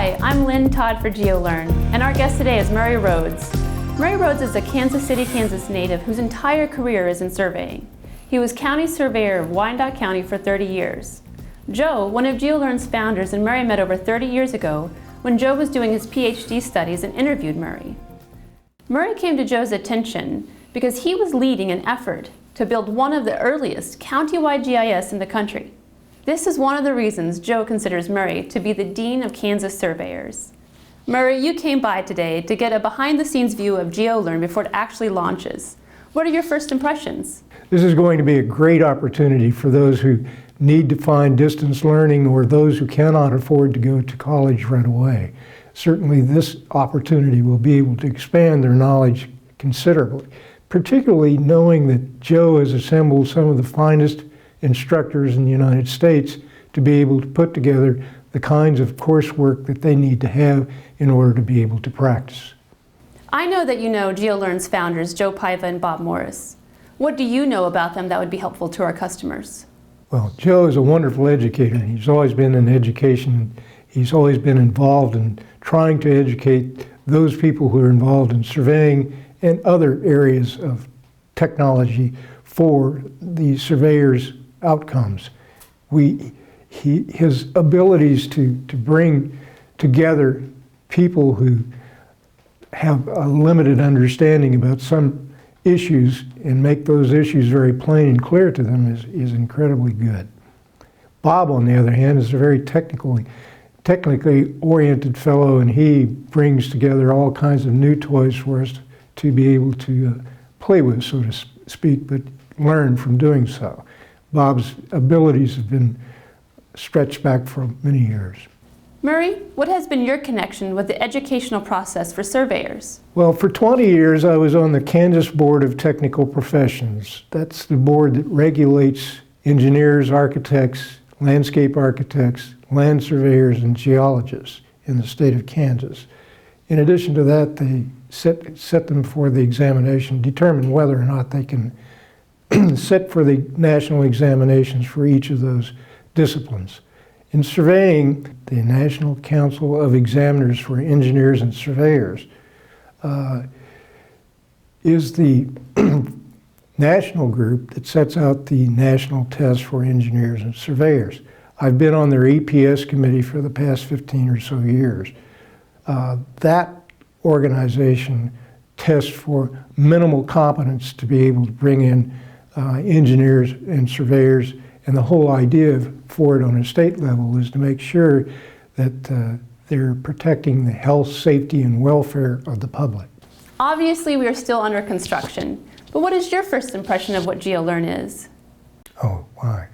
Hi, I'm Lynn Todd for GeoLearn, and our guest today is Murray Rhodes. Murray Rhodes is a Kansas City, Kansas native whose entire career is in surveying. He was county surveyor of Wyandotte County for 30 years. Joe, one of GeoLearn's founders, and Murray met over 30 years ago when Joe was doing his PhD studies and interviewed Murray. Murray came to Joe's attention because he was leading an effort to build one of the earliest countywide GIS in the country. This is one of the reasons Joe considers Murray to be the Dean of Kansas Surveyors. Murray, you came by today to get a behind-the-scenes view of GeoLearn before it actually launches. What are your first impressions? This is going to be a great opportunity for those who need to find distance learning or those who cannot afford to go to college right away. Certainly this opportunity will be able to expand their knowledge considerably, particularly knowing that Joe has assembled some of the finest instructors in the United States to be able to put together the kinds of coursework that they need to have in order to be able to practice. I know that you know GeoLearn's founders, Joe Paiva and Bob Morris. What do you know about them that would be helpful to our customers? Well, Joe is a wonderful educator. He's always been in education. He's always been involved in trying to educate those people who are involved in surveying and other areas of technology for the surveyors' outcomes. His abilities to bring together people who have a limited understanding about some issues and make those issues very plain and clear to them is incredibly good. Bob, on the other hand, is a very technically oriented fellow, and he brings together all kinds of new toys for us to be able to play with, so to speak, but learn from doing so. Bob's abilities have been stretched back for many years. Murray, what has been your connection with the educational process for surveyors? Well, for 20 years I was on the Kansas Board of Technical Professions. That's the board that regulates engineers, architects, landscape architects, land surveyors, and geologists in the state of Kansas. In addition to that, they set them for the examination, determine whether or not they can sit for the national examinations for each of those disciplines. In surveying, the National Council of Examiners for Engineers and Surveyors is the national group that sets out the national test for engineers and surveyors. I've been on their EPS committee for the past 15 or so years. That organization tests for minimal competence to be able to bring in engineers and surveyors, and the whole idea for it on a state level is to make sure that they're protecting the health, safety, and welfare of the public. Obviously, we are still under construction, but what is your first impression of what GeoLearn is? Oh, my.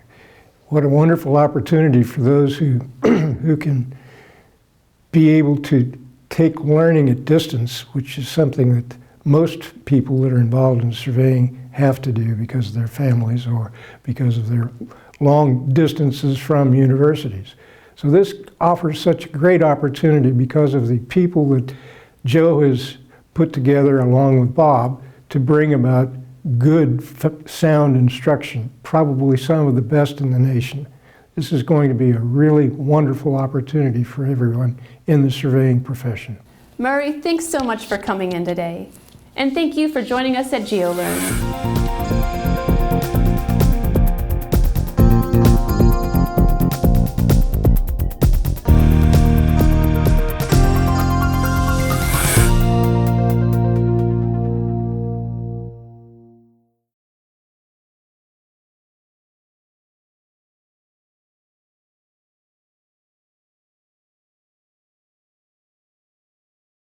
What a wonderful opportunity for those who can be able to take learning at distance, which is something that most people that are involved in surveying have to do because of their families or because of their long distances from universities. So this offers such a great opportunity because of the people that Joe has put together along with Bob to bring about good, sound instruction, probably some of the best in the nation. This is going to be a really wonderful opportunity for everyone in the surveying profession. Murray, thanks so much for coming in today. And thank you for joining us at GeoLearn.